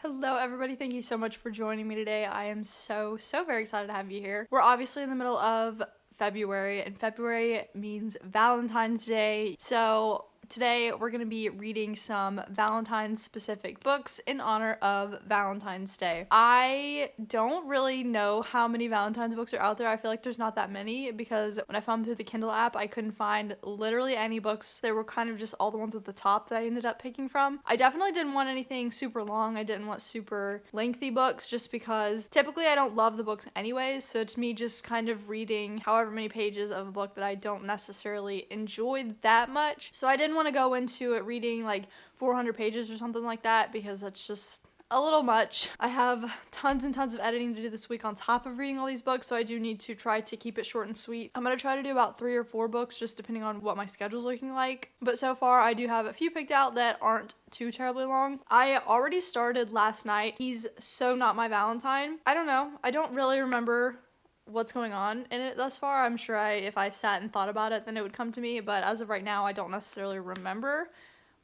Hello everybody, thank you so much for joining me today. I am so very excited to have you here. We're obviously in the middle of February, and February means Valentine's Day. So today we're going to be reading some Valentine's specific books in honor of Valentine's Day. I don't really know how many Valentine's books are out there. I feel like there's not that many because when I found through the Kindle app, I couldn't find literally any books. They were kind of just all the ones at the top that I ended up picking from. I definitely didn't want anything super long. I didn't want super lengthy books just because typically I don't love the books anyways, so it's me just kind of reading however many pages of a book that I don't necessarily enjoy that much. So I didn't want to go into it reading like 400 pages or something like that because that's just a little much. I have tons and tons of editing to do this week on top of reading all these books, so I do need to try to keep it short and sweet. I'm going to try to do about 3 or 4 books just depending on what my schedule's looking like, but so far I do have a few picked out that aren't too terribly long. I already started last night. He's So Not My Valentine. I don't know. I don't really remember what's going on in it thus far. I'm sure if I sat and thought about it, then it would come to me, but as of right now, I don't necessarily remember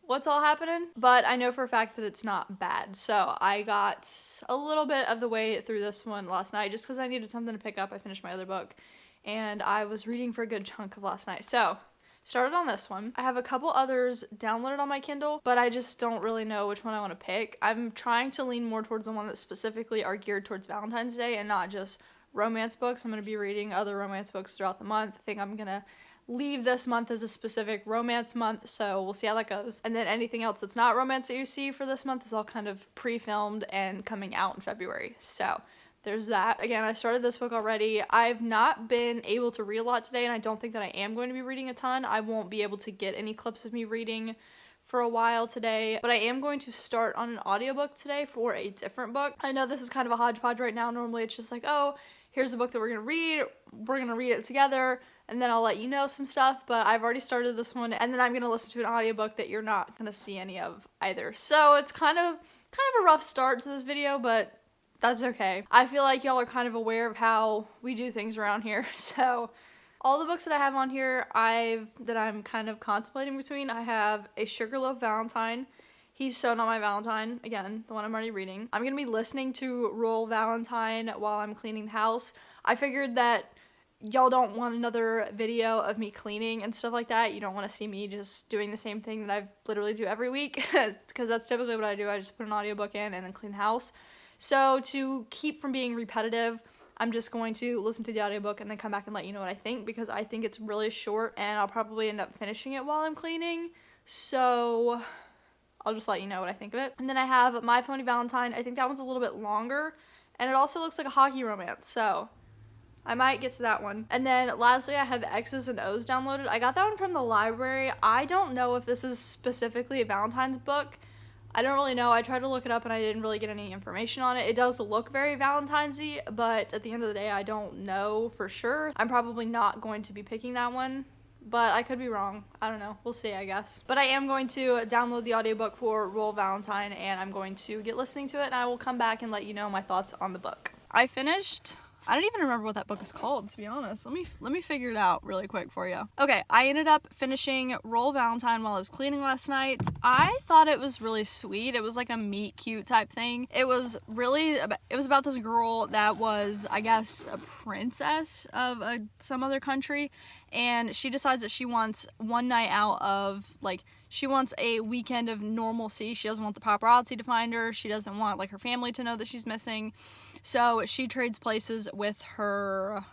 what's all happening, but I know for a fact that it's not bad. So I got a little bit of the way through this one last night just because I needed something to pick up. I finished my other book and I was reading for a good chunk of last night. So started on this one. I have a couple others downloaded on my Kindle, but I just don't really know which one I want to pick. I'm trying to lean more towards the one that specifically are geared towards Valentine's Day and not just romance books. I'm going to be reading other romance books throughout the month. I think I'm going to leave this month as a specific romance month, so we'll see how that goes. And then anything else that's not romance that you see for this month is all kind of pre-filmed and coming out in February. So there's that. Again, I started this book already. I've not been able to read a lot today, and I don't think that I am going to be reading a ton. I won't be able to get any clips of me reading for a while today, but I am going to start on an audiobook today for a different book. I know this is kind of a hodgepodge right now. Normally it's just like, oh, here's a book that we're gonna read it together, and then I'll let you know some stuff, but I've already started this one, and then I'm gonna listen to an audiobook that you're not gonna see any of either. So it's kind of a rough start to this video, but that's okay. I feel like y'all are kind of aware of how we do things around here, so all the books that I have on here that I'm kind of contemplating between, I have A Sugarloaf Valentine. He's So Not My Valentine, again, the one I'm already reading. I'm going to be listening to Roll Valentine while I'm cleaning the house. I figured that y'all don't want another video of me cleaning and stuff like that. You don't want to see me just doing the same thing that I literally do every week, because that's typically what I do. I just put an audiobook in and then clean the house. So to keep from being repetitive, I'm just going to listen to the audiobook and then come back and let you know what I think, because I think it's really short and I'll probably end up finishing it while I'm cleaning. So I'll just let you know what I think of it. And then I have My Phony Valentine. I think that one's a little bit longer, and it also looks like a hockey romance, so I might get to that one. And then lastly, I have X's and O's downloaded. I got that one from the library. I don't know if this is specifically a Valentine's book. I don't really know. I tried to look it up and I didn't really get any information on it. It does look very Valentine's-y, but at the end of the day, I don't know for sure. I'm probably not going to be picking that one, but I could be wrong. I don't know. We'll see, I guess. But I am going to download the audiobook for Roll Valentine, and I'm going to get listening to it, and I will come back and let you know my thoughts on the book. I don't even remember what that book is called, to be honest. Let me figure it out really quick for you. Okay, I ended up finishing Roll Valentine while I was cleaning last night. I thought it was really sweet. It was like a meet cute type thing. It was about this girl that was, I guess, a princess of some other country, and she decides that she wants one night out of, like, she wants a weekend of normalcy. She doesn't want the paparazzi to find her. She doesn't want, like, her family to know that she's missing. So she trades places with her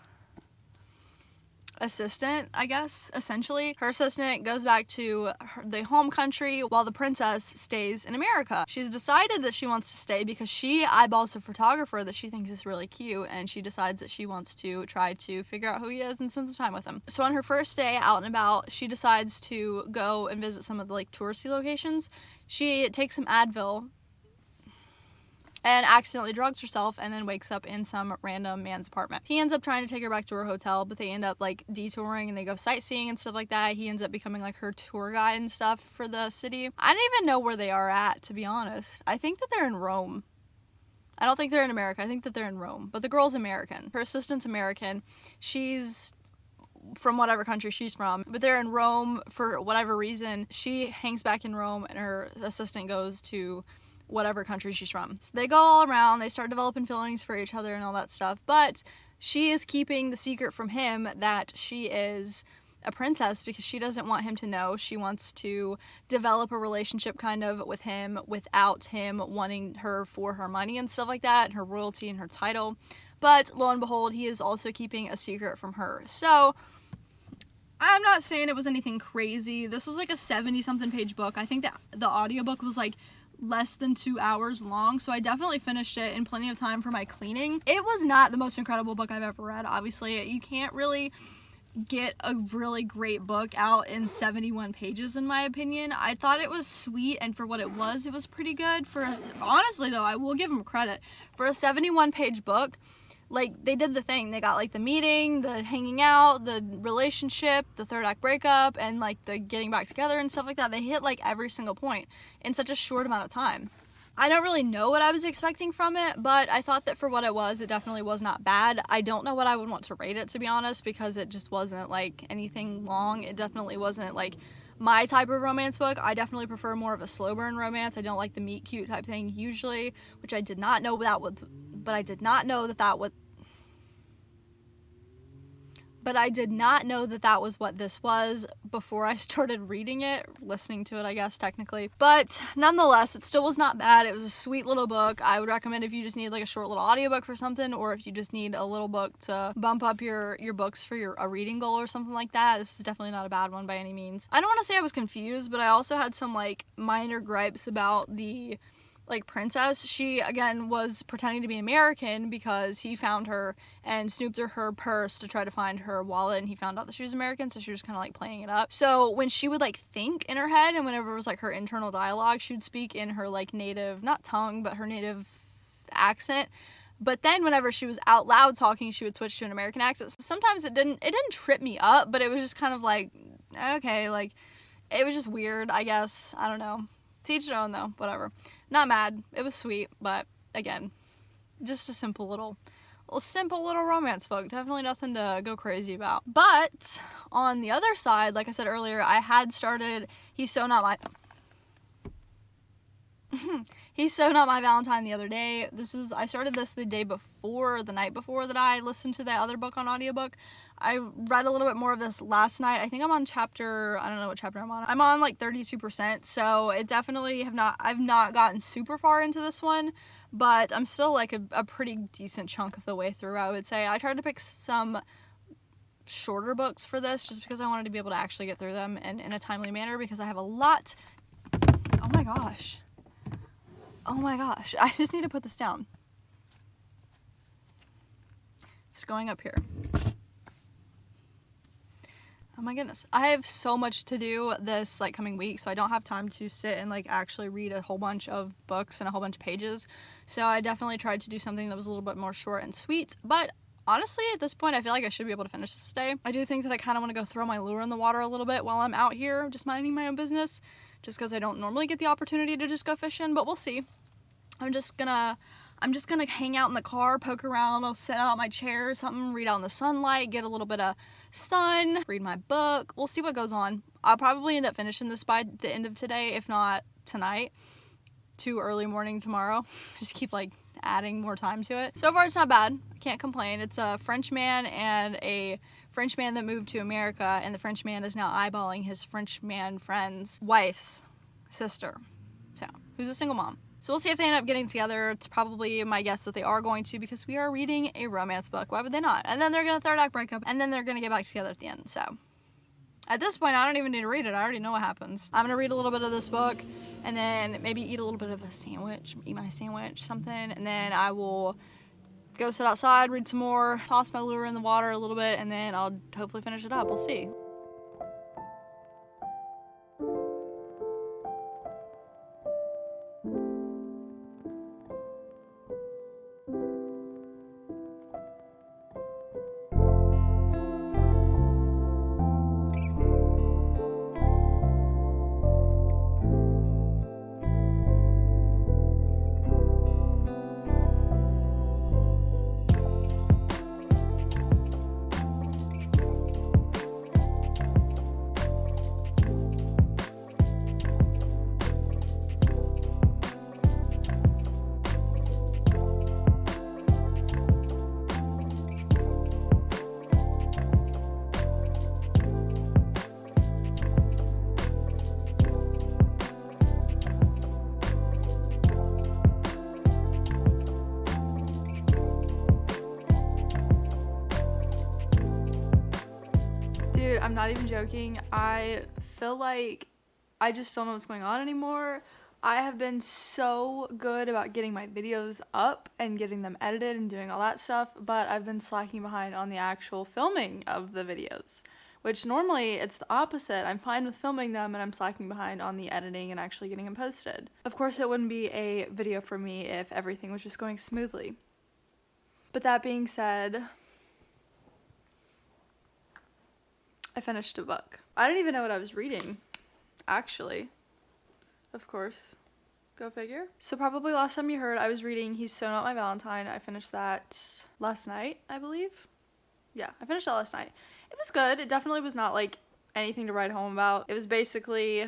assistant, I guess, essentially. Her assistant goes back to the home country while the princess stays in America. She's decided that she wants to stay because she eyeballs a photographer that she thinks is really cute, and she decides that she wants to try to figure out who he is and spend some time with him. So on her first day out and about, she decides to go and visit some of the, like, touristy locations. She takes some Advil and accidentally drugs herself and then wakes up in some random man's apartment. He ends up trying to take her back to her hotel, but they end up, like, detouring and they go sightseeing and stuff like that. He ends up becoming, like, her tour guide and stuff for the city. I don't even know where they are at, to be honest. I think that they're in Rome. I don't think they're in America. I think that they're in Rome. But the girl's American. Her assistant's American. She's from whatever country she's from, but they're in Rome for whatever reason. She hangs back in Rome and her assistant goes to whatever country she's from. So they go all around, they start developing feelings for each other and all that stuff, but she is keeping the secret from him that she is a princess because she doesn't want him to know. She wants to develop a relationship kind of with him without him wanting her for her money and stuff like that, and her royalty and her title. But lo and behold, he is also keeping a secret from her. So I'm not saying it was anything crazy. This was like a 70-something page book. I think that the audiobook was like less than 2 hours long, so I definitely finished it in plenty of time for my cleaning. It was not the most incredible book I've ever read. Obviously, you can't really get a really great book out in 71 pages in my opinion. I thought it was sweet, and for what it was pretty good. Honestly though, I will give them credit. For a 71 page book, like, they did the thing. They got like the meeting, the hanging out, the relationship, the third act breakup, and like the getting back together and stuff like that. They hit like every single point in such a short amount of time. I don't really know what I was expecting from it, but I thought that for what it was, it definitely was not bad. I don't know what I would want to rate it, to be honest, because it just wasn't like anything long. It definitely wasn't like my type of romance book. I definitely prefer more of a slow burn romance. I don't like the meet cute type thing usually, which I did not know that would, but I did not know that that would, but I did not know that that was what this was before I started reading it, listening to it, I guess, technically. But nonetheless, it still was not bad. It was a sweet little book. I would recommend if you just need like a short little audiobook for something, or if you just need a little book to bump up your books for a reading goal or something like that. This is definitely not a bad one by any means. I don't want to say I was confused, but I also had some like minor gripes about the like princess. She again was pretending to be American because he found her and snooped through her purse to try to find her wallet, and he found out that she was American, so she was kind of like playing it up. So when she would like think in her head, and whenever it was like her internal dialogue, she would speak in her like native, not tongue, but her native accent. But then whenever she was out loud talking, she would switch to an American accent. So sometimes it didn't trip me up, but it was just kind of like, okay, like it was just weird, I guess. I don't know. To each their own though, whatever. Not mad. It was sweet, but again, just a simple little romance book. Definitely nothing to go crazy about. But on the other side, like I said earlier, I had started He's So Not My He's So Not My Valentine the other day. I started this the night before that I listened to that other book on audiobook. I read a little bit more of this last night. I think I'm on I don't know what chapter I'm on. I'm on like 32%, so it definitely I've not gotten super far into this one, but I'm still like a pretty decent chunk of the way through, I would say. I tried to pick some shorter books for this just because I wanted to be able to actually get through them in a timely manner, because I have a lot. Oh my gosh. I just need to put this down. It's going up here. Oh my goodness. I have so much to do this like coming week, so I don't have time to sit and like actually read a whole bunch of books and a whole bunch of pages. So I definitely tried to do something that was a little bit more short and sweet, but honestly, at this point, I feel like I should be able to finish this today. I do think that I kind of want to go throw my lure in the water a little bit while I'm out here just minding my own business, just because I don't normally get the opportunity to just go fishing, but we'll see. I'm just gonna hang out in the car, poke around, I'll sit out my chair or something, read out in the sunlight, get a little bit of sun, read my book. We'll see what goes on. I'll probably end up finishing this by the end of today, if not tonight, to early morning tomorrow. Just keep like adding more time to it. So far it's not bad. I can't complain. It's a French man and a French man that moved to America, and the French man is now eyeballing his French man friend's wife's sister, so who's a single mom. So we'll see if they end up getting together. It's probably my guess that they are going to, because we are reading a romance book. Why would they not? And then they're going to third act break up, and then they're going to get back together at the end. So at this point, I don't even need to read it. I already know what happens. I'm going to read a little bit of this book, and then maybe eat a little bit of a sandwich, eat my sandwich, something, and then I will go sit outside, read some more, toss my lure in the water a little bit, and then I'll hopefully finish it up. We'll see. I'm not even joking. I feel like I just don't know what's going on anymore. I have been so good about getting my videos up and getting them edited and doing all that stuff, but I've been slacking behind on the actual filming of the videos, which normally it's the opposite. I'm fine with filming them and I'm slacking behind on the editing and actually getting them posted. Of course, it wouldn't be a video for me if everything was just going smoothly. But that being said, I finished a book. I didn't even know what I was reading, actually. Of course. Go figure. So probably last time you heard, I was reading He's So Not My Valentine. I finished that last night, I believe. Yeah, I finished that last night. It was good. It definitely was not like anything to write home about. It was basically,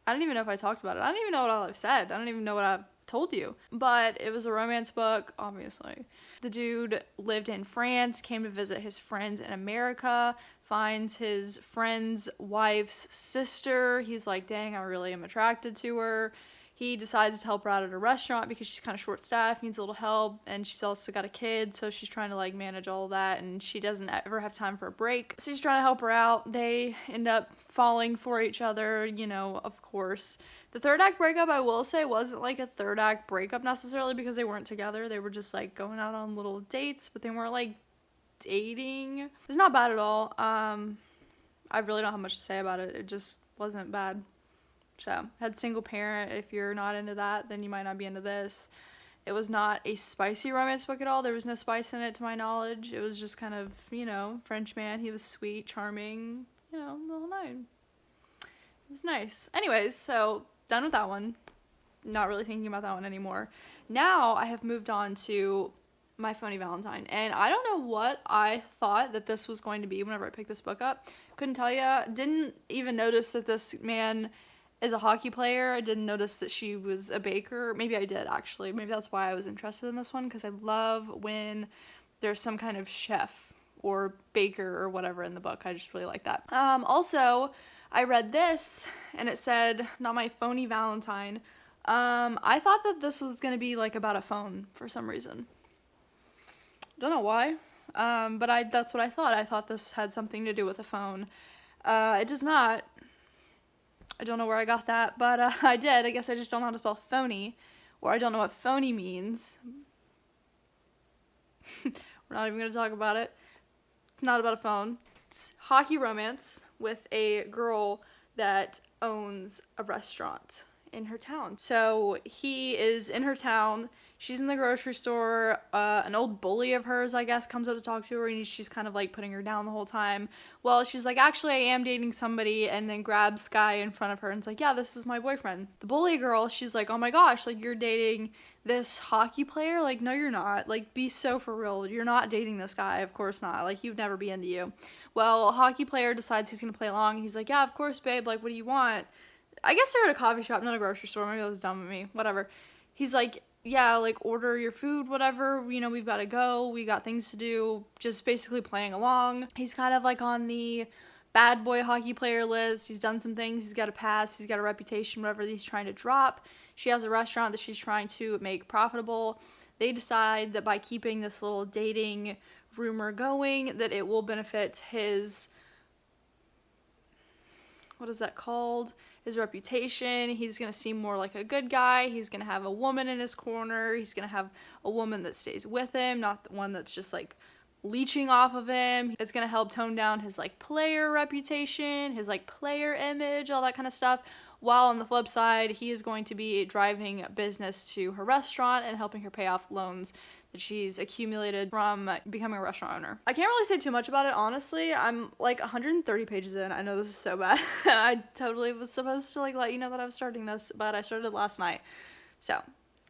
I don't even know if I talked about it. I don't even know what all I've said. I don't even know what I've told you. But it was a romance book, obviously. The dude lived in France, came to visit his friends in America, finds his friend's wife's sister. He's like, dang, I really am attracted to her. He decides to help her out at a restaurant because she's kind of short-staffed, needs a little help, and she's also got a kid, so she's trying to like manage all that, and she doesn't ever have time for a break. So he's trying to help her out. They end up falling for each other, you know, of course. The third act breakup, I will say, wasn't like a third act breakup necessarily because they weren't together. They were just like going out on little dates, but they weren't like dating. It's not bad at all. I really don't have much to say about it. It just wasn't bad. So, had single parent. If you're not into that, then you might not be into this. It was not a spicy romance book at all. There was no spice in it to my knowledge. It was just kind of, you know, French man. He was sweet, charming, you know, the whole nine. It was nice. Anyways, so done with that one. Not really thinking about that one anymore. Now I have moved on to My Phony Valentine. And I don't know what I thought that this was going to be whenever I picked this book up. Couldn't tell you. Didn't even notice that this man is a hockey player. I didn't notice that she was a baker. Maybe I did, actually. Maybe that's why I was interested in this one, because I love when there's some kind of chef or baker or whatever in the book. I just really like that. Also, I read this, and it said, not my phony Valentine. I thought that this was going to be, like, about a phone for some reason. Don't know why, but that's what I thought. I thought this had something to do with a phone. It does not. I don't know where I got that, but I did. I guess I just don't know how to spell phony, or I don't know what phony means. We're not even going to talk about it. It's not about a phone. It's hockey romance with a girl that owns a restaurant in her town. So he is in her town. She's in the grocery store. An old bully of hers, I guess, comes up to talk to her, and she's kind of like putting her down the whole time. Well, she's like, actually, I am dating somebody, and then grabs Sky in front of her and is like, yeah, this is my boyfriend. The bully girl, she's like, oh my gosh, like, you're dating this hockey player? Like, no, you're not. Like, be so for real. You're not dating this guy. Of course not. Like, he'd never be into you. Well, a hockey player decides he's gonna play along, and he's like, yeah, of course, babe. Like, what do you want? I guess they're at a coffee shop, not a grocery store. Maybe that was dumb of me. Whatever. He's like, yeah, like, order your food, whatever. You know, we've got to go. We got things to do. Just basically playing along. He's kind of like on the bad boy hockey player list. He's done some things. He's got a past. He's got a reputation, whatever he's trying to drop. She has a restaurant that she's trying to make profitable. They decide that by keeping this little dating rumor going, that it will benefit his, what is that called? His reputation. He's going to seem more like a good guy. He's going to have a woman in his corner. He's going to have a woman that stays with him, not the one that's just like leeching off of him. It's going to help tone down his like player reputation, his like player image, all that kind of stuff. While on the flip side, he is going to be driving business to her restaurant and helping her pay off loans that she's accumulated from becoming a restaurant owner. I can't really say too much about it, honestly. I'm like 130 pages in. I know this is so bad. I totally was supposed to like let you know that I was starting this, but I started last night. So,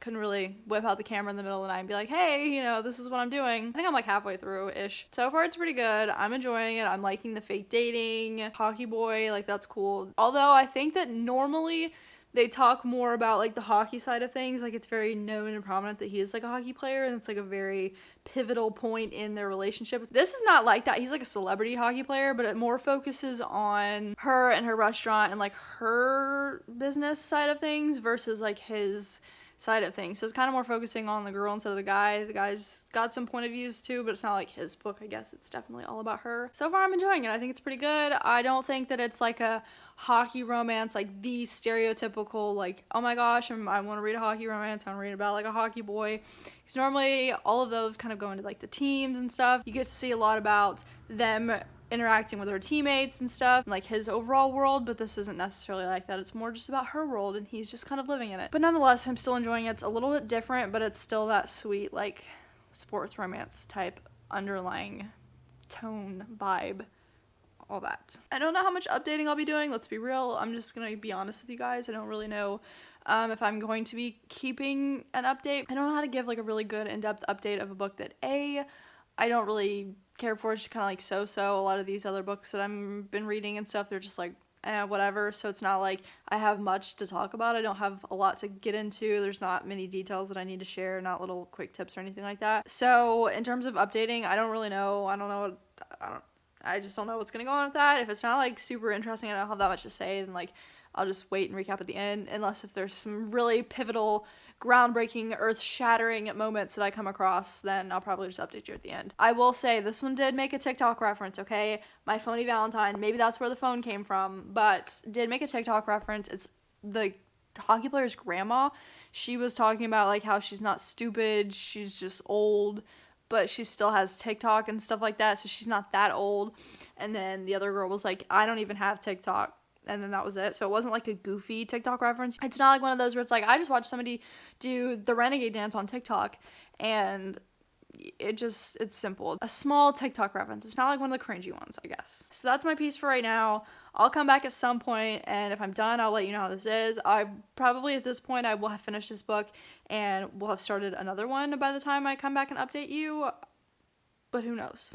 couldn't really whip out the camera in the middle of the night and be like, hey, you know, this is what I'm doing. I think I'm like halfway through-ish. So far, it's pretty good. I'm enjoying it. I'm liking the fake dating, hockey boy, like that's cool. Although I think that normally they talk more about like the hockey side of things. Like it's very known and prominent that he is like a hockey player, and it's like a very pivotal point in their relationship. This is not like that. He's like a celebrity hockey player, but it more focuses on her and her restaurant and like her business side of things versus like his side of things. So it's kind of more focusing on the girl instead of the guy. The guy's got some point of views too, but it's not like his book, I guess. It's definitely all about her. So far, I'm enjoying it. I think it's pretty good. I don't think that it's like a hockey romance, like the stereotypical, like, oh my gosh, I want to read a hockey romance. I want to read about like a hockey boy. Because normally all of those kind of go into like the teams and stuff. You get to see a lot about them interacting with her teammates and stuff, like his overall world, but this isn't necessarily like that. It's more just about her world, and he's just kind of living in it. But nonetheless, I'm still enjoying it. It's a little bit different, but it's still that sweet, like, sports romance type underlying tone, vibe, all that. I don't know how much updating I'll be doing, let's be real. I'm just gonna be honest with you guys. I don't really know if I'm going to be keeping an update. I don't know how to give like a really good in-depth update of a book that I don't really care for. It's just kind of like so. A lot of these other books that I've been reading and stuff, they're just like whatever. So it's not like I have much to talk about. I don't have a lot to get into. There's not many details that I need to share, not little quick tips or anything like that. So in terms of updating, I don't really know. I just don't know what's gonna go on with that. If it's not like super interesting and I don't have that much to say, then like I'll just wait and recap at the end, unless if there's some really pivotal, groundbreaking, earth-shattering moments that I come across, then I'll probably just update you at the end. I will say, this one did make a TikTok reference, okay? My phony Valentine, maybe that's where the phone came from, but did make a TikTok reference. It's the hockey player's grandma. She was talking about, like, how she's not stupid, she's just old, but she still has TikTok and stuff like that, so she's not that old. And then the other girl was like, I don't even have TikTok. And then that was it. So it wasn't like a goofy TikTok reference. It's not like one of those where it's like, I just watched somebody do the renegade dance on TikTok, and it's simple. A small TikTok reference. It's not like one of the cringy ones, I guess. So that's my piece for right now. I'll come back at some point, and if I'm done, I'll let you know how this is. I probably at this point, I will have finished this book, and we'll have started another one by the time I come back and update you. But who knows?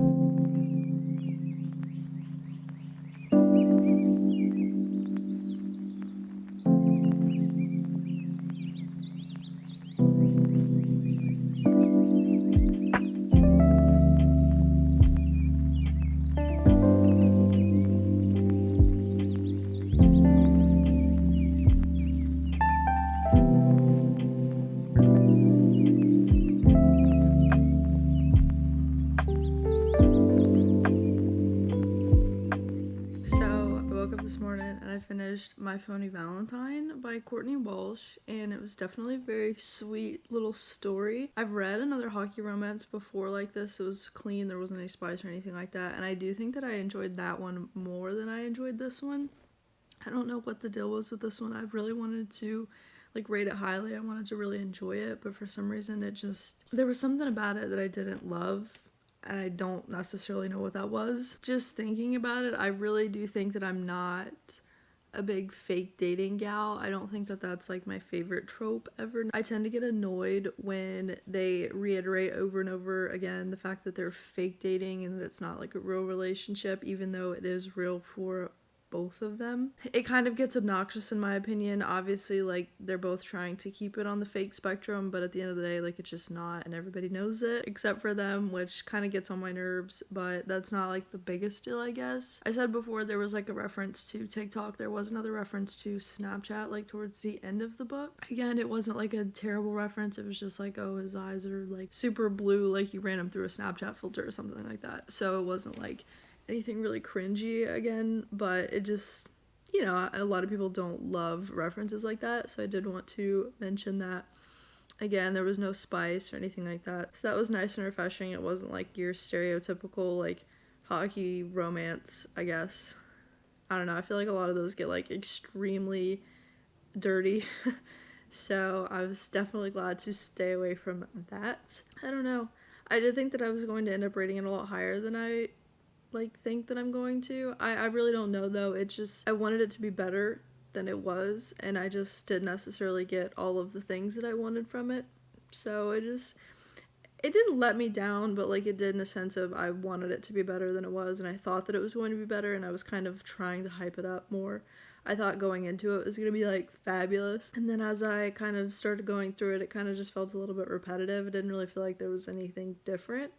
This morning and I finished My Phony Valentine by Courtney Walsh, and it was definitely a very sweet little story. I've read another hockey romance before like this. It was clean, there wasn't any spice or anything like that, and I do think that I enjoyed that one more than I enjoyed this one. I don't know what the deal was with this one. I really wanted to like rate it highly. I wanted to really enjoy it, but for some reason there was something about it that I didn't love. And I don't necessarily know what that was. Just thinking about it, I really do think that I'm not a big fake dating gal. I don't think that that's like my favorite trope ever. I tend to get annoyed when they reiterate over and over again the fact that they're fake dating and that it's not like a real relationship, even though it is real for both of them. It kind of gets obnoxious in my opinion. Obviously, like, they're both trying to keep it on the fake spectrum, but at the end of the day, like, it's just not, and everybody knows it except for them, which kind of gets on my nerves, but that's not like the biggest deal, I guess. I said before there was like a reference to TikTok. There was another reference to Snapchat like towards the end of the book. Again, it wasn't like a terrible reference. It was just like, oh, his eyes are like super blue, like you ran him through a Snapchat filter or something like that. So it wasn't like anything really cringy again, but it just, you know, a lot of people don't love references like that, so I did want to mention that. Again, there was no spice or anything like that, so that was nice and refreshing. It wasn't like your stereotypical like hockey romance, I guess. I don't know, I feel like a lot of those get like extremely dirty so I was definitely glad to stay away from that. I don't know, I did think that I was going to end up rating it a lot higher than I think that I'm going to. I really don't know though. It's just I wanted it to be better than it was, and I just didn't necessarily get all of the things that I wanted from it. So it didn't let me down, but like it did in a sense of I wanted it to be better than it was, and I thought that it was going to be better, and I was kind of trying to hype it up more. I thought going into it was going to be like fabulous, and then as I kind of started going through it, it kind of just felt a little bit repetitive. It didn't really feel like there was anything different.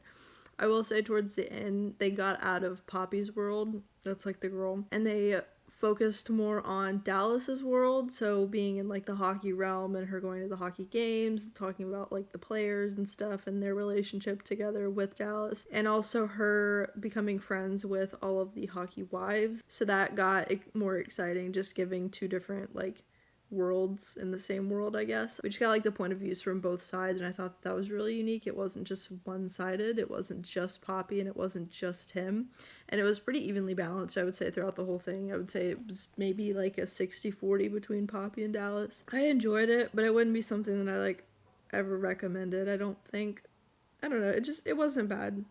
I will say towards the end, they got out of Poppy's world, that's like the girl, and they focused more on Dallas's world, so being in like the hockey realm and her going to the hockey games, talking about like the players and stuff and their relationship together with Dallas, and also her becoming friends with all of the hockey wives. So that got more exciting, just giving two different like worlds in the same world, I guess. We just got like the point of views from both sides, and I thought that was really unique. It wasn't just one-sided, it wasn't just Poppy, and it wasn't just him, and it was pretty evenly balanced, I would say, throughout the whole thing. I would say it was maybe like a 60-40 between Poppy and Dallas. I enjoyed it, but it wouldn't be something that I like ever recommended, I don't think. I don't know, it wasn't bad.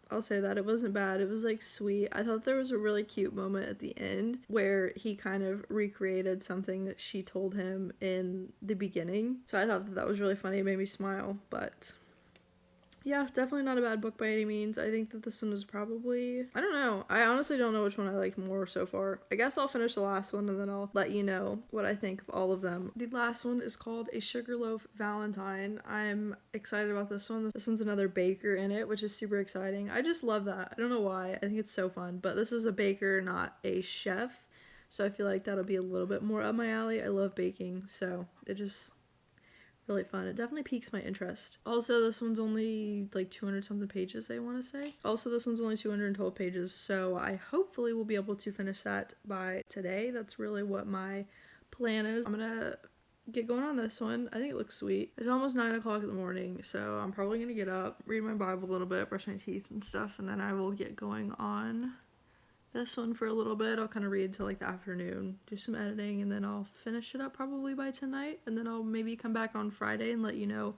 I'll say that. It wasn't bad. It was like sweet. I thought there was a really cute moment at the end where he kind of recreated something that she told him in the beginning. So I thought that was really funny. It made me smile. But yeah, definitely not a bad book by any means. I think that this one is probably, I don't know. I honestly don't know which one I like more so far. I guess I'll finish the last one and then I'll let you know what I think of all of them. The last one is called A Sugarloaf Valentine. I'm excited about this one. This one's another baker in it, which is super exciting. I just love that. I don't know why. I think it's so fun. But this is a baker, not a chef. So I feel like that'll be a little bit more up my alley. I love baking, so it just really fun. It definitely piques my interest. Also, this one's only like 200 something pages, I want to say. Also, this one's only 212 pages, so I hopefully will be able to finish that by today. That's really what my plan is. I'm gonna get going on this one. I think it looks sweet. It's almost 9 o'clock in the morning, so I'm probably gonna get up, read my Bible a little bit, brush my teeth and stuff, and then I will get going on this one for a little bit. I'll kind of read till like the afternoon, do some editing, and then I'll finish it up probably by tonight, and then I'll maybe come back on Friday and let you know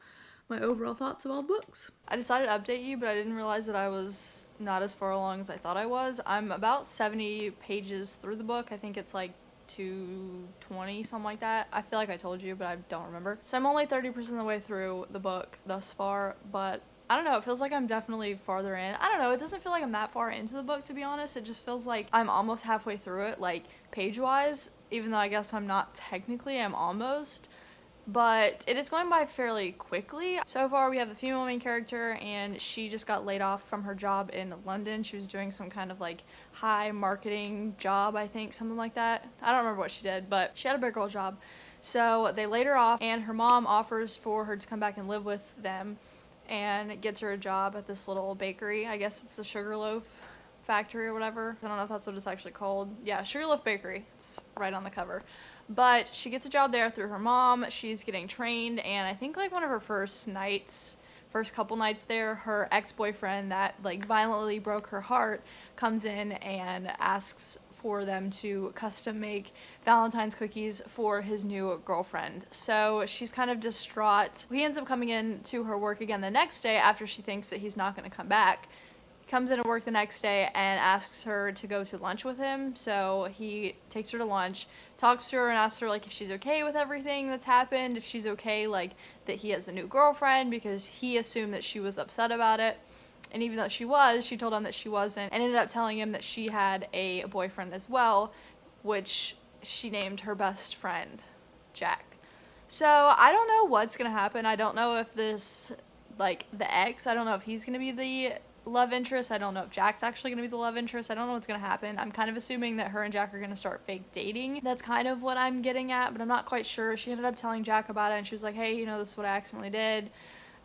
my overall thoughts of all the books. I decided to update you, but I didn't realize that I was not as far along as I thought I was. I'm about 70 pages through the book. I think it's like 220, something like that. I feel like I told you, but I don't remember. So I'm only 30% of the way through the book thus far, but I don't know, it feels like I'm definitely farther in. I don't know, it doesn't feel like I'm that far into the book, to be honest. It just feels like I'm almost halfway through it, like page-wise, even though I guess I'm not technically, I'm almost. But it is going by fairly quickly. So far, we have the female main character, and she just got laid off from her job in London. She was doing some kind of like high marketing job, I think, something like that. I don't remember what she did, but she had a big girl job. So they laid her off, and her mom offers for her to come back and live with them, and gets her a job at this little bakery. I guess it's the Sugarloaf Factory or whatever. I don't know if that's what it's actually called. Yeah, Sugarloaf Bakery. It's right on the cover. But she gets a job there through her mom. She's getting trained, and I think like one of her first couple nights there, her ex-boyfriend that like violently broke her heart comes in and asks for them to custom make Valentine's cookies for his new girlfriend. So she's kind of distraught. He ends up coming in to her work again the next day after she thinks that he's not going to come back. He comes into work the next day and asks her to go to lunch with him. So he takes her to lunch, talks to her and asks her like if she's okay with everything that's happened, if she's okay like that he has a new girlfriend, because he assumed that she was upset about it. And even though she was, she told him that she wasn't, and ended up telling him that she had a boyfriend as well, which she named her best friend, Jack. So I don't know what's going to happen. I don't know if this, like, the ex, I don't know if he's going to be the love interest. I don't know if Jack's actually going to be the love interest. I don't know what's going to happen. I'm kind of assuming that her and Jack are going to start fake dating. That's kind of what I'm getting at, but I'm not quite sure. She ended up telling Jack about it, and she was like, hey, you know, this is what I accidentally did.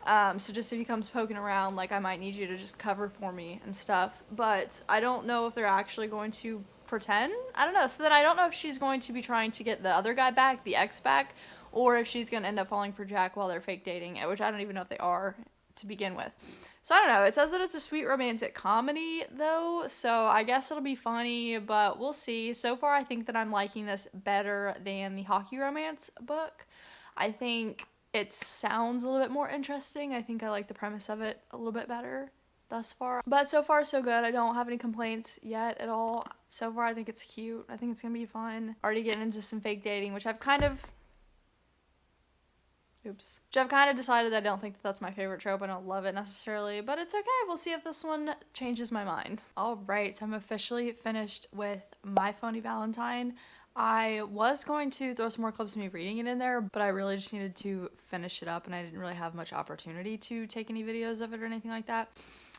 So just if he comes poking around, like, I might need you to just cover for me and stuff. But I don't know if they're actually going to pretend. I don't know. So then I don't know if she's going to be trying to get the other guy back, the ex back, or if she's going to end up falling for Jack while they're fake dating, which I don't even know if they are to begin with. So I don't know. It says that it's a sweet romantic comedy, though, so I guess it'll be funny, but we'll see. So far, I think that I'm liking this better than the hockey romance book. I think it sounds a little bit more interesting. I think I like the premise of it a little bit better thus far. But so far, so good. I don't have any complaints yet at all. So far, I think it's cute. I think it's going to be fun. Already getting into some fake dating, which I've kind of decided that I don't think that that's my favorite trope. I don't love it necessarily, but it's okay. We'll see if this one changes my mind. Alright, so I'm officially finished with My Phony Valentine. I was going to throw some more clips of me reading it in there, but I really just needed to finish it up, and I didn't really have much opportunity to take any videos of it or anything like that.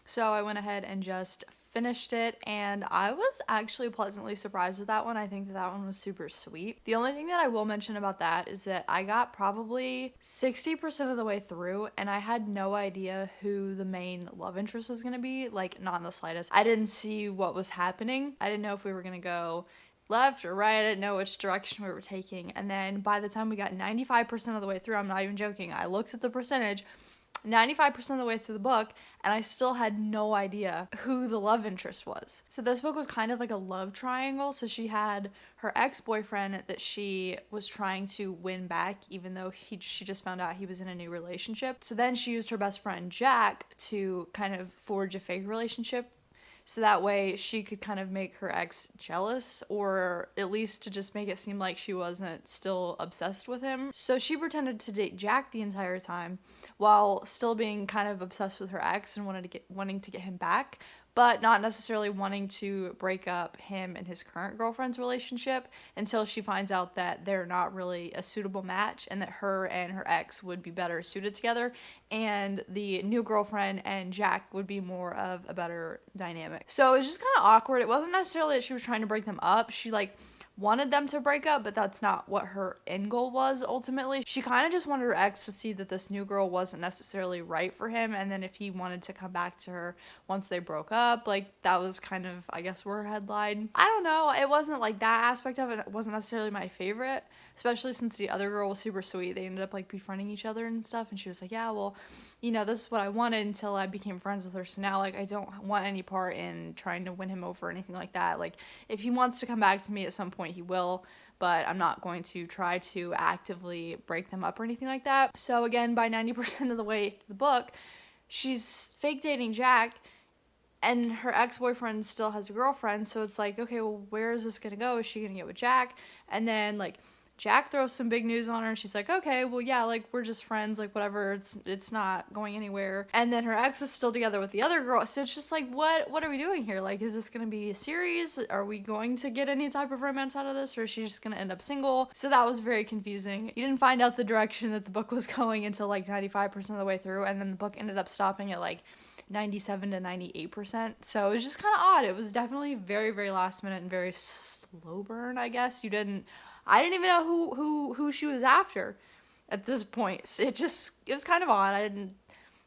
So I went ahead and just finished it, and I was actually pleasantly surprised with that one. I think that one was super sweet. The only thing that I will mention about that is that I got probably 60% of the way through, and I had no idea who the main love interest was going to be, like not in the slightest. I didn't see what was happening. I didn't know if we were going to go left or right. I didn't know which direction we were taking. And then by the time we got 95% of the way through, I'm not even joking, I looked at the percentage, 95% of the way through the book, and I still had no idea who the love interest was. So this book was kind of like a love triangle. So she had her ex-boyfriend that she was trying to win back, even though she just found out he was in a new relationship. So then she used her best friend Jack to kind of forge a fake relationship, so that way she could kind of make her ex jealous, or at least to just make it seem like she wasn't still obsessed with him. So she pretended to date Jack the entire time while still being kind of obsessed with her ex and wanting to get him back, but not necessarily wanting to break up him and his current girlfriend's relationship until she finds out that they're not really a suitable match and that her and her ex would be better suited together, and the new girlfriend and Jack would be more of a better dynamic. So it was just kind of awkward. It wasn't necessarily that she was trying to break them up. She wanted them to break up, but that's not what her end goal was ultimately. She kind of just wanted her ex to see that this new girl wasn't necessarily right for him, and then if he wanted to come back to her once they broke up, that was kind of, I guess, where her head lied. I don't know, it wasn't like that aspect of it wasn't necessarily my favorite, especially since the other girl was super sweet. They ended up befriending each other and stuff, and she was like, yeah, well, this is what I wanted until I became friends with her, so now, I don't want any part in trying to win him over or anything like that. If he wants to come back to me at some point, he will, but I'm not going to try to actively break them up or anything like that. So again, by 90% of the way through the book, she's fake dating Jack, and her ex-boyfriend still has a girlfriend, so it's like, okay, well, where is this gonna go? Is she gonna get with Jack? And then, Jack throws some big news on her, and she's like, okay, well, yeah, we're just friends, whatever, it's not going anywhere. And then her ex is still together with the other girl, so it's just what are we doing here? Is this gonna be a series? Are we going to get any type of romance out of this, or is she just gonna end up single? So that was very confusing. You didn't find out the direction that the book was going until 95% of the way through, and then the book ended up stopping at 97 to 98%. So it was just kind of odd. It was definitely very, very last minute and very slow burn, I guess. I didn't even know who she was after at this point. So it was kind of odd. I didn't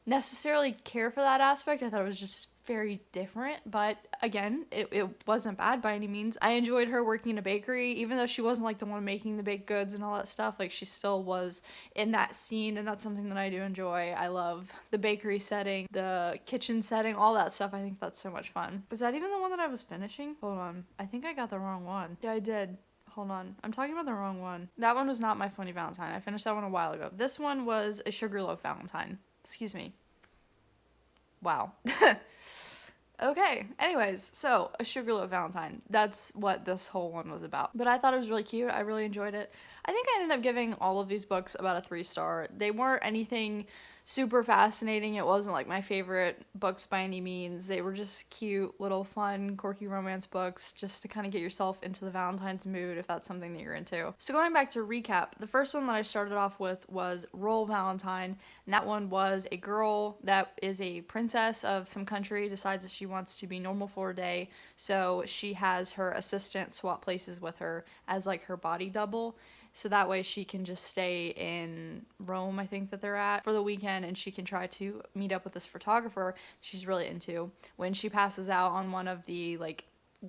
necessarily care for that aspect. I thought it was just very different, but again, it wasn't bad by any means. I enjoyed her working in a bakery, even though she wasn't the one making the baked goods and all that stuff. She still was in that scene, and that's something that I do enjoy. I love the bakery setting, the kitchen setting, all that stuff. I think that's so much fun. Is that even the one that I was finishing? Hold on, I think I got the wrong one. Yeah, I did. Hold on, I'm talking about the wrong one. That one was not My Phony Valentine. I finished that one a while ago. This one was A Sugarloaf Valentine. Excuse me. Wow. Okay, anyways, so A Sugarloaf Valentine. That's what this whole one was about. But I thought it was really cute. I really enjoyed it. I think I ended up giving all of these books about a 3-star. They weren't anything super fascinating. It wasn't my favorite books by any means. They were just cute, little fun, quirky romance books just to kind of get yourself into the Valentine's mood if that's something that you're into. So going back to recap, the first one that I started off with was Roll Valentine, and that one was a girl that is a princess of some country, decides that she wants to be normal for a day, so she has her assistant swap places with her as her body double. So that way she can just stay in Rome, I think that they're at, for the weekend, and she can try to meet up with this photographer she's really into. When she passes out on one of the,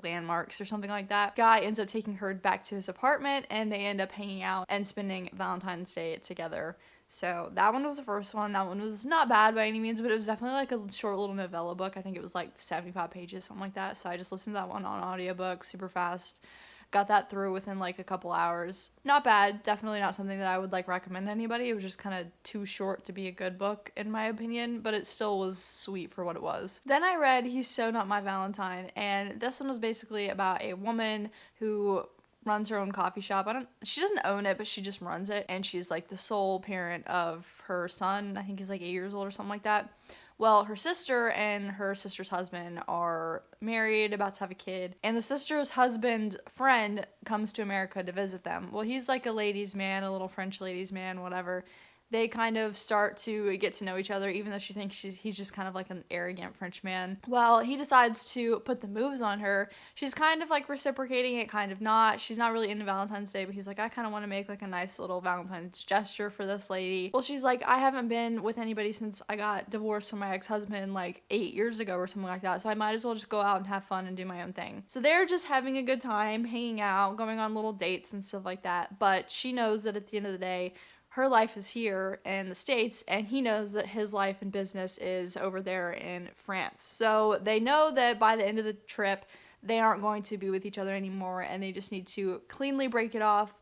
landmarks or something like that, guy ends up taking her back to his apartment, and they end up hanging out and spending Valentine's Day together. So that one was the first one. That one was not bad by any means, but it was definitely a short little novella book. I think it was 75 pages, something like that. So I just listened to that one on audiobook super fast. Got that through within a couple hours. Not bad. Definitely not something that I would recommend to anybody. It was just kind of too short to be a good book in my opinion, but it still was sweet for what it was. Then I read He's So Not My Valentine, and this one was basically about a woman who runs her own coffee shop. She doesn't own it, but she just runs it, and she's the sole parent of her son. I think he's 8 years old or something like that. Well, her sister and her sister's husband are married, about to have a kid, and the sister's husband's friend comes to America to visit them. Well, he's a ladies' man, a little French ladies' man, whatever. they kind of start to get to know each other, even though she thinks he's just kind of like an arrogant French man. Well, he decides to put the moves on her. She's kind of like reciprocating it, kind of not. She's not really into Valentine's Day, but he's like, I kind of want to make like a nice little Valentine's gesture for this lady. Well, she's like, I haven't been with anybody since I got divorced from my ex-husband like 8 years ago or something like that, so I might as well just go out and have fun and do my own thing. So they're just having a good time, hanging out, going on little dates and stuff like that, but she knows that at the end of the day, her life is here in the States, and he knows that his life and business is over there in France. So they know that by the end of the trip, they aren't going to be with each other anymore, and they just need to cleanly break it off.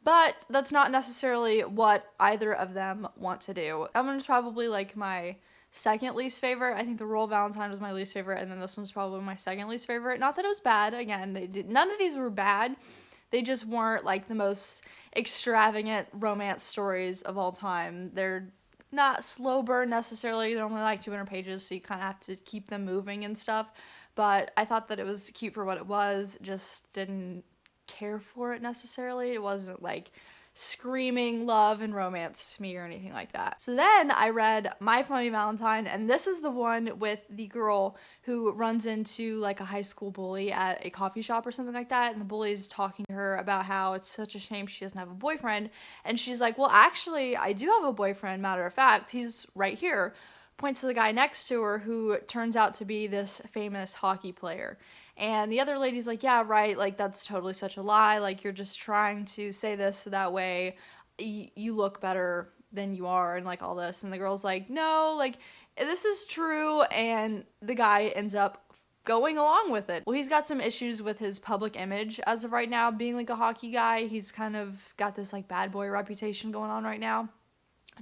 But that's not necessarily what either of them want to do. That one's probably like my second least favorite. I think the Royal Valentine was my least favorite, and then this one's probably my second least favorite. Not that it was bad. Again, none of these were bad. They just weren't like the most extravagant romance stories of all time. They're not slow burn necessarily. They're only like 200 pages, so you kind of have to keep them moving and stuff. But I thought that it was cute for what it was. Just didn't care for it necessarily. It wasn't like screaming love and romance to me or anything like that. So then I read My Funny Valentine, and this is the one with the girl who runs into like a high school bully at a coffee shop or something like that, and the bully is talking to her about how it's such a shame she doesn't have a boyfriend, and she's like, well, actually, I do have a boyfriend, matter of fact, he's right here. Points to the guy next to her who turns out to be this famous hockey player. And the other lady's like, yeah, right, like, that's totally such a lie. Like, you're just trying to say this so that way you look better than you are and, like, all this. And the girl's like, no, like, this is true. And the guy ends up going along with it. Well, he's got some issues with his public image as of right now, being, like, a hockey guy. He's kind of got this, like, bad boy reputation going on right now.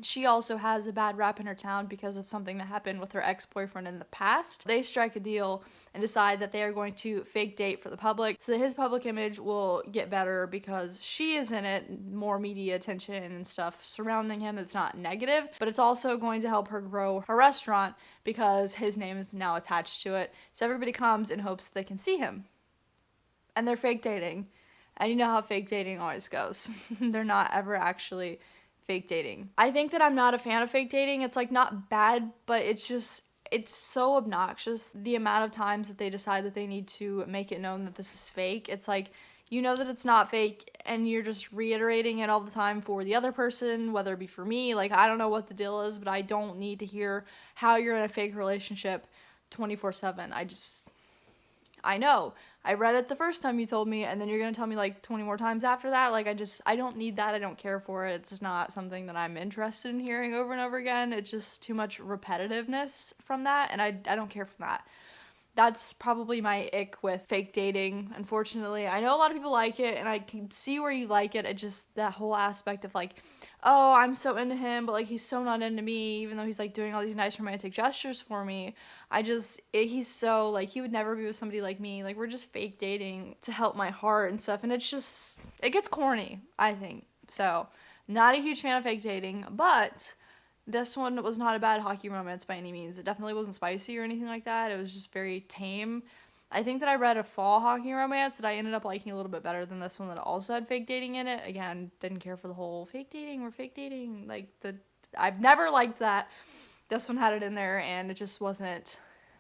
She also has a bad rap in her town because of something that happened with her ex-boyfriend in the past. They strike a deal and decide that they are going to fake date for the public so that his public image will get better because she is in it, more media attention and stuff surrounding him. It's not negative, but it's also going to help her grow her restaurant because his name is now attached to it. So everybody comes in hopes that they can see him. And they're fake dating. And you know how fake dating always goes. They're not ever actually fake dating. I think that I'm not a fan of fake dating. It's like not bad, but it's so obnoxious the amount of times that they decide that they need to make it known that this is fake. It's like, you know that it's not fake and you're just reiterating it all the time for the other person, whether it be for me. Like, I don't know what the deal is, but I don't need to hear how you're in a fake relationship 24/7. I know. I read it the first time you told me, and then you're going to tell me like 20 more times after that. Like, I don't need that. I don't care for it. It's just not something that I'm interested in hearing over and over again. It's just too much repetitiveness from that, and I don't care for that. That's probably my ick with fake dating, unfortunately. I know a lot of people like it, and I can see where you like it. It just, that whole aspect of like, oh, I'm so into him, but like he's so not into me, even though he's like doing all these nice romantic gestures for me. He's so like, he would never be with somebody like me. Like, we're just fake dating to help my heart and stuff, and it's just, it gets corny, I think. So, not a huge fan of fake dating, but this one was not a bad hockey romance by any means. It definitely wasn't spicy or anything like that. It was just very tame. I think that I read a fall hockey romance that I ended up liking a little bit better than this one that also had fake dating in it. Again, didn't care for the whole fake dating. I've never liked that. This one had it in there, and it just wasn't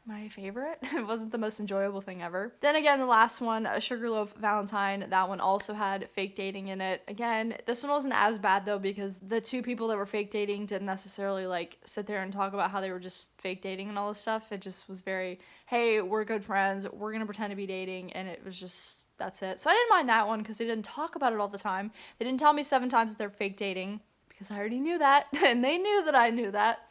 my favorite. It wasn't the most enjoyable thing ever. Then again, the last one, A Sugarloaf Valentine, that one also had fake dating in it. Again, this one wasn't as bad though because the two people that were fake dating didn't necessarily like sit there and talk about how they were just fake dating and all this stuff. It just was very, hey, we're good friends, we're gonna pretend to be dating, and it was just, that's it. So I didn't mind that one because they didn't talk about it all the time. They didn't tell me 7 times that they're fake dating because I already knew that, and they knew that I knew that.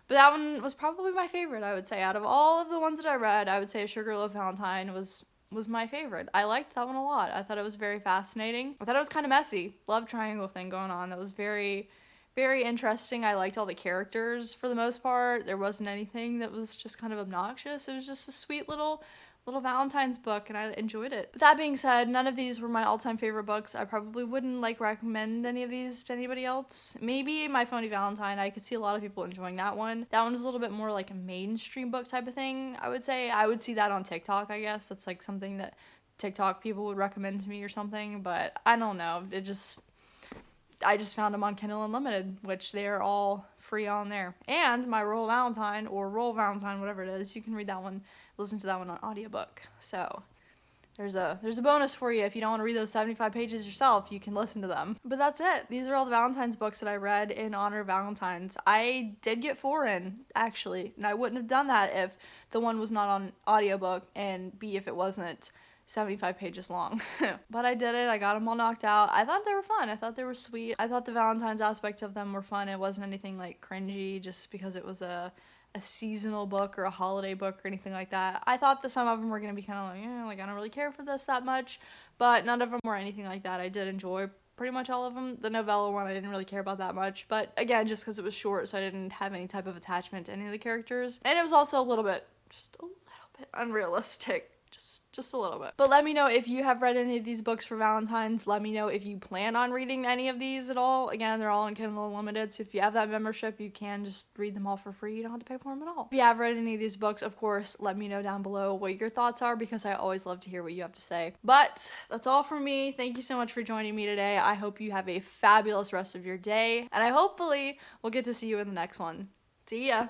But that one was probably my favorite, I would say. Out of all of the ones that I read, I would say A Sugarloaf Valentine was my favorite. I liked that one a lot. I thought it was very fascinating. I thought it was kind of messy. Love triangle thing going on. That was very, very interesting. I liked all the characters for the most part. There wasn't anything that was just kind of obnoxious. It was just a sweet little Valentine's book, and I enjoyed it. But that being said, none of these were my all-time favorite books. I probably wouldn't recommend any of these to anybody else. Maybe My Phony Valentine. I could see a lot of people enjoying that one. That one was a little bit more like a mainstream book type of thing, I would say. I would see that on TikTok, I guess. That's like something that TikTok people would recommend to me or something, but I don't know. I just found them on Kindle Unlimited, which they're all free on there. And my Roll Valentine, or Roll Valentine, whatever it is, you can read that one, listen to that one on audiobook. So there's a bonus for you. If you don't want to read those 75 pages yourself, you can listen to them. But that's it. These are all the Valentine's books that I read in honor of Valentine's. I did get 4 in, actually, and I wouldn't have done that if the one was not on audiobook, and B, if it wasn't 75 pages long. But I did it. I got them all knocked out. I thought they were fun. I thought they were sweet. I thought the Valentine's aspect of them were fun. It wasn't anything like cringy just because it was a seasonal book or a holiday book or anything like that. I thought that some of them were going to be kind of like, like I don't really care for this that much, but none of them were anything like that. I did enjoy pretty much all of them. The novella one I didn't really care about that much, but again, just because it was short, so I didn't have any type of attachment to any of the characters. And it was also just a little bit unrealistic. Just a little bit. But let me know if you have read any of these books for Valentine's. Let me know if you plan on reading any of these at all. Again, they're all on Kindle Unlimited, so if you have that membership, you can just read them all for free. You don't have to pay for them at all. If you have read any of these books, of course, let me know down below what your thoughts are, because I always love to hear what you have to say. But that's all from me. Thank you so much for joining me today. I hope you have a fabulous rest of your day, and I hopefully will get to see you in the next one. See ya!